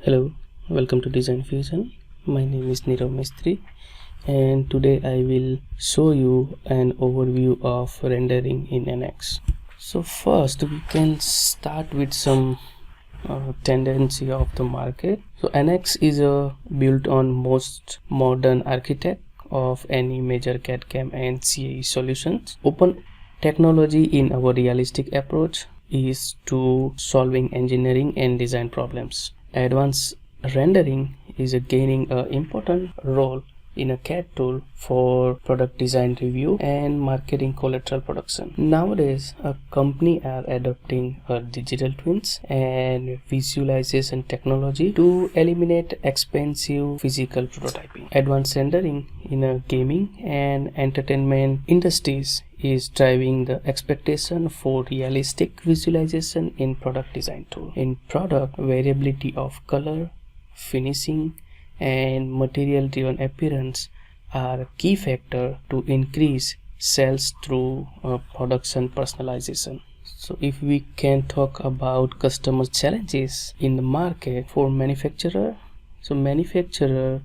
Hello, welcome to Design Fusion. My name is Nirav Mistry and today I will show you an overview of rendering in NX. So first we can start with some tendency of the market. So NX is built on most modern architect of any major CAD/CAM and CAE solutions. Open technology in our realistic approach is to solving engineering and design problems. Advanced rendering is gaining an important role in a CAD tool for product design review and marketing collateral production. Nowadays, a company are adopting digital twins and visualization technology to eliminate expensive physical prototyping. Advanced rendering in a gaming and entertainment industries is driving the expectation for realistic visualization in product design tool. In product, variability of color, finishing, and material driven appearance are key factor to increase sales through production personalization. So if we can talk about customer challenges in the market for manufacturer, so manufacturer,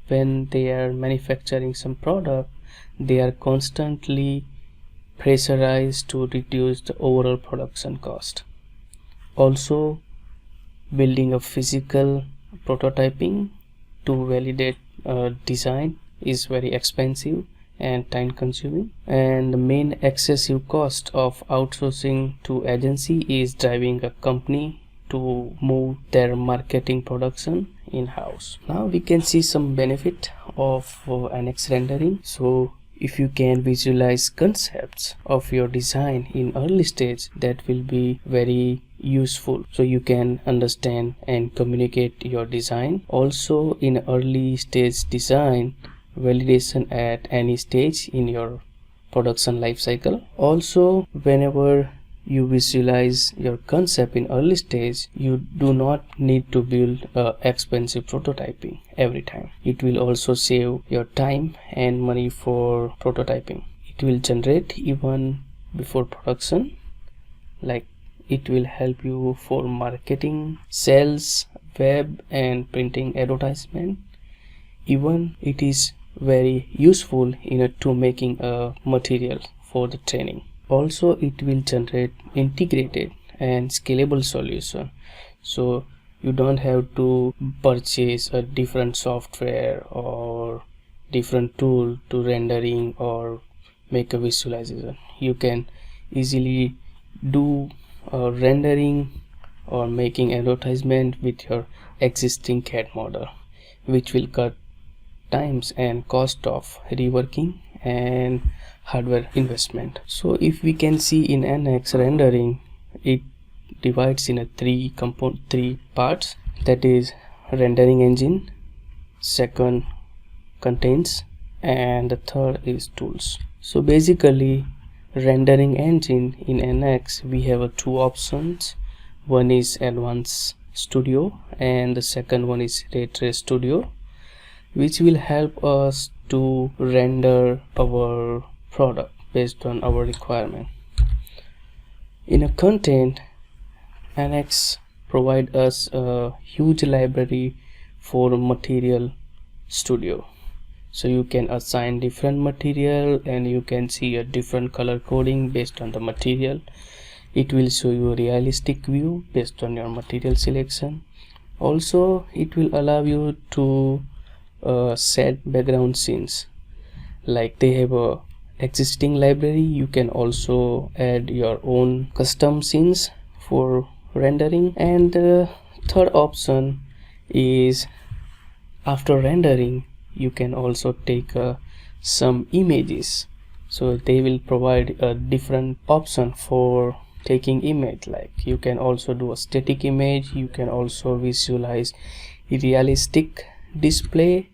when they are manufacturing some product, they are constantly pressurized to reduce the overall production cost. Also, building a physical prototyping to validate design is very expensive and time consuming, and the main excessive cost of outsourcing to agency is driving a company to move their marketing production in-house. Now we can see some benefit of NX rendering. So if you can visualize concepts of your design in early stage, that will be very useful, so you can understand and communicate your design. Also in early stage design validation at any stage in your production life cycle. Also, whenever you visualize your concept in early stage, you do not need to build expensive prototyping every time. It will also save your time and money for prototyping. It will generate even before production, like it will help you for marketing, sales, web and printing advertisement. Even it is very useful to making a material for the training. Also, it will generate integrated and scalable solution, so you don't have to purchase a different software or different tool to rendering or make a visualization. You can easily do rendering or making advertisement with your existing CAD model, which will cut times and cost of reworking and hardware investment. So if we can see in NX rendering, it divides in three parts, that is rendering engine, second contains, and the third is tools. So basically rendering engine in NX we have two options. One is Advanced Studio and the second one is Retrace Studio, which will help us to render our product based on our requirement. In a content, NX provide us a huge library for material studio, so you can assign different material and you can see a different color coding based on the material. It will show you a realistic view based on your material selection. Also, it will allow you to set background scenes, like they have a existing library. You can also add your own custom scenes for rendering. And the third option is, after rendering you can also take some images, so they will provide a different option for taking image. Like you can also do a static image, you can also visualize realistic display,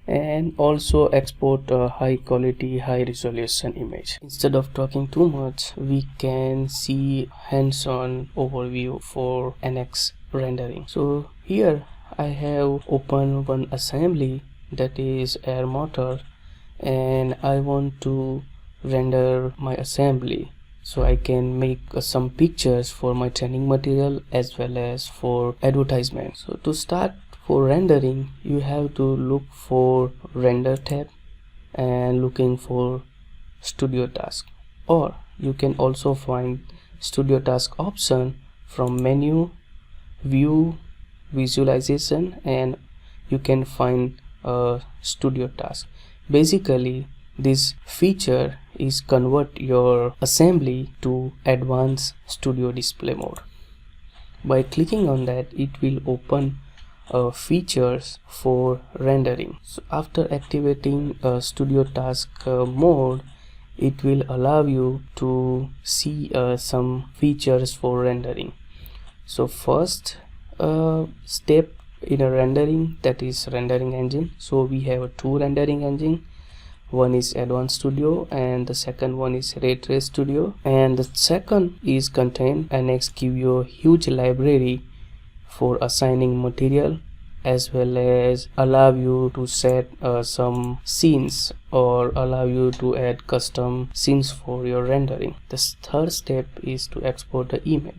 and also export a high quality, high resolution image. Instead of talking too much, we can see hands-on overview for NX rendering. So here I have opened one assembly, that is air motor, and I want to render my assembly. so I can make some pictures for my training material as well as for advertisement. So to start, for rendering, you have to look for render tab and looking for studio task, or you can also find studio task option from menu, view, visualization, and you can find a studio task. Basically, this feature is convert your assembly to advanced studio display mode. By clicking on that, it will open features for rendering. So after activating studio task mode, it will allow you to see some features for rendering. So first step in a rendering, that is rendering engine. So we have two rendering engine. One is Advanced Studio and the second one is Retrace Studio, and the second is contain NX give you a huge library for assigning material, as well as allow you to set some scenes or allow you to add custom scenes for your rendering. The third step is to export the image.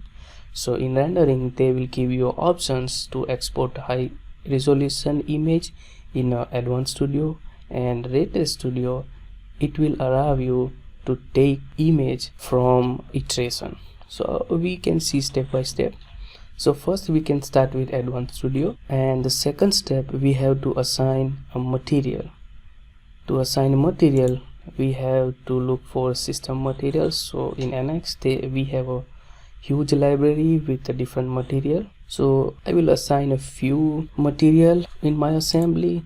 So in rendering, they will give you options to export high resolution image in Advanced Studio, and Retrace Studio, it will allow you to take image from iteration. So we can see step by step. So first we can start with Advanced Studio, and the second step, we have to assign a material. To assign a material, we have to look for system materials. So in NX we have a huge library with a different material. So I will assign a few material in my assembly.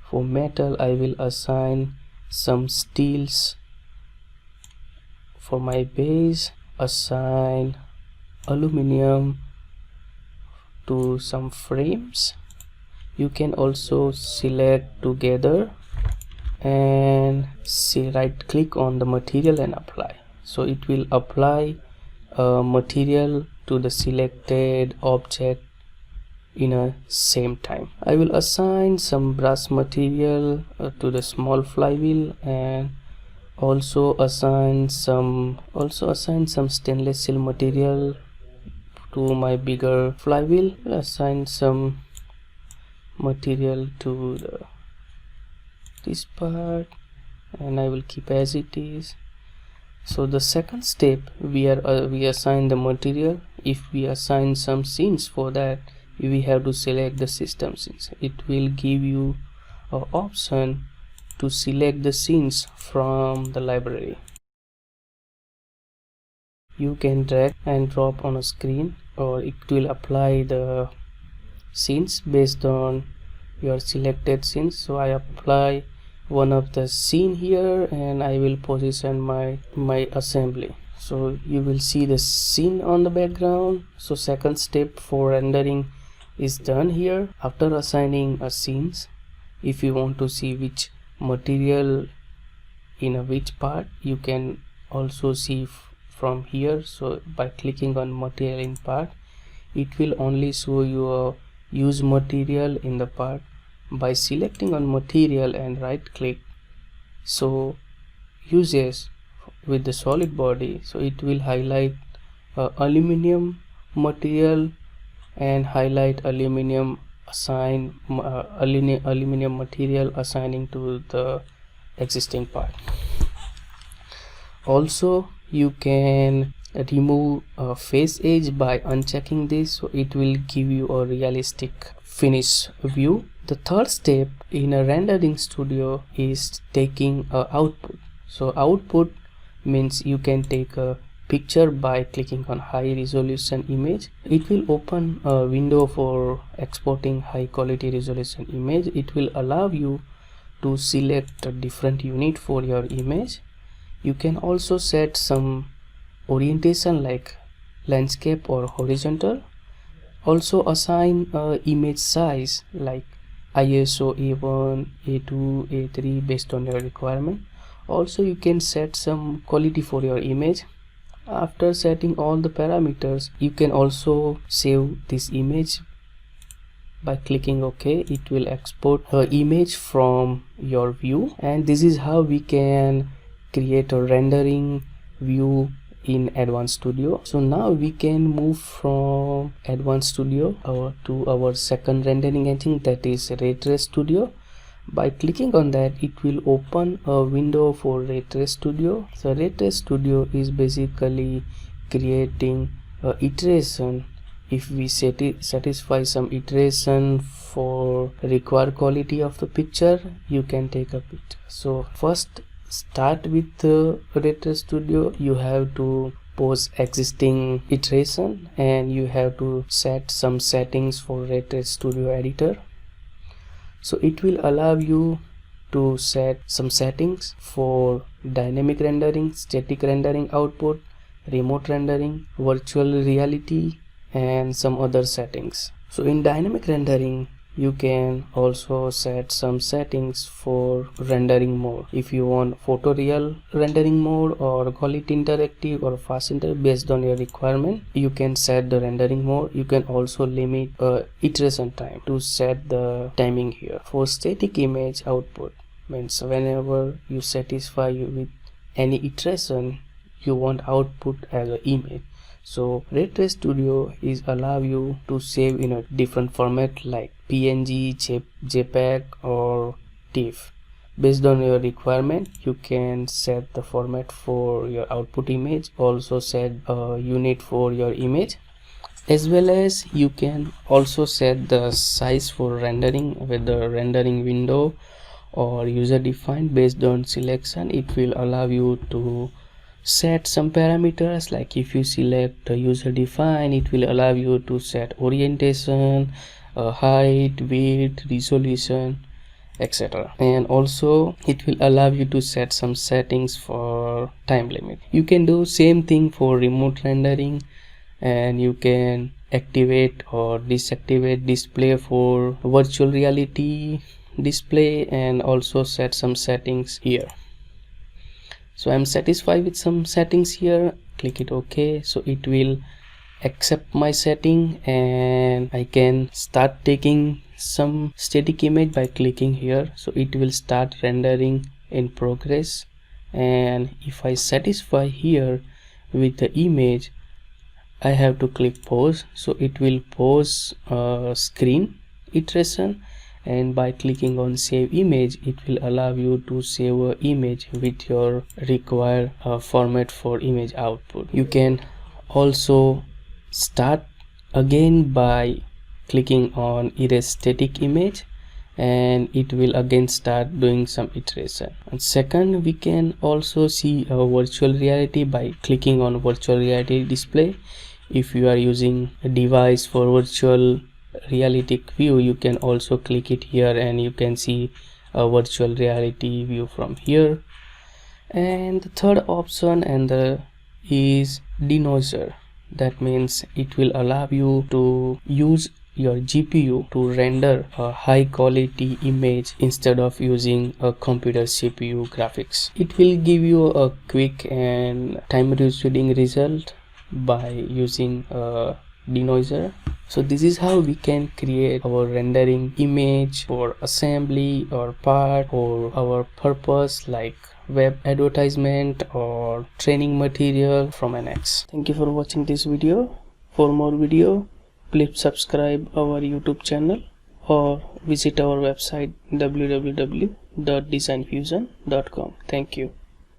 For metal, I will assign some steels. For my base, assign aluminum to some frames. You can also select together and right click on the material and apply. So it will apply material to the selected object in a same time. I will assign some brass material to the small flywheel, and also assign some stainless steel material to my bigger flywheel. Assign some material to this part, and I will keep as it is. So the second step, we assign the material. If we assign some scenes, for that we have to select the system scenes. It will give you an option to select the scenes from the library. You can drag and drop on a screen, or it will apply the scenes based on your selected scenes. So I apply one of the scene here, and I will position my assembly. So you will see the scene on the background. So second step for rendering is done here. After assigning a scenes, if you want to see which material in a which part, you can also see from here. So by clicking on material in part, it will only show you a use material in the part. By selecting on material and right click, so uses with the solid body, so it will highlight aluminum material and highlight aluminum, assign aluminum material assigning to the existing part. Also you can remove a face edge by unchecking this, so it will give you a realistic finish view. The third step in a rendering studio is taking a output. So output means you can take a picture by clicking on high resolution image. It will open a window for exporting high quality resolution image. It will allow you to select a different unit for your image. You can also set some orientation like landscape or horizontal. Also assign image size like ISO A1, A2, A3 based on your requirement. Also you can set some quality for your image. After setting all the parameters, you can also save this image by clicking OK. It will export her image from your view, and this is how we can create a rendering view in Advanced Studio. So now we can move from Advanced Studio to our second rendering engine, that is Retrace Studio. By clicking on that, it will open a window for Retrace Studio. So Retrace Studio is basically creating a iteration. If we satisfy some iteration for required quality of the picture, you can take a picture. So first start with Retrace Studio. You have to pause existing iteration and you have to set some settings for Retrace Studio editor. So it will allow you to set some settings for dynamic rendering, static rendering output, remote rendering, virtual reality, and some other settings. So in dynamic rendering, you can also set some settings for rendering mode. If you want photoreal rendering mode or quality interactive or fast interactive, based on your requirement, you can set the rendering mode. You can also limit iteration time to set the timing here. For static image output, means whenever you satisfy with any iteration, you want output as an image. So Retrace Studio is allow you to save in a different format like PNG, JPEG or TIFF. Based on your requirement, you can set the format for your output image, also set a unit for your image, as well as you can also set the size for rendering, whether rendering window or user defined. Based on selection, it will allow you to set some parameters, like if you select user defined, it will allow you to set orientation, height, width, resolution, etc. And also it will allow you to set some settings for time limit. You can do same thing for remote rendering, and you can activate or deactivate display for virtual reality display, and also set some settings here. So I'm satisfied with some settings here. Click it OK. So it will accept my setting and I can start taking some static image by clicking here. So it will start rendering in progress, and if I satisfy here with the image, I have to click pause. So it will pause screen iteration, and by clicking on save image, it will allow you to save an image with your required format for image output. You can also start again by clicking on erase static image, and it will again start doing some iteration. And second, we can also see a virtual reality by clicking on virtual reality display. If you are using a device for virtual reality view, you can also click it here and you can see a virtual reality view from here. And the third option is denoiser. That means it will allow you to use your GPU to render a high quality image instead of using a computer CPU graphics. It will give you a quick and time reducing result by using a denoiser. So this is how we can create our rendering image for assembly or part or our purpose like web advertisement or training material from NX. Thank you for watching this video. For more video, please subscribe our YouTube channel or visit our website www.designfusion.com. Thank you.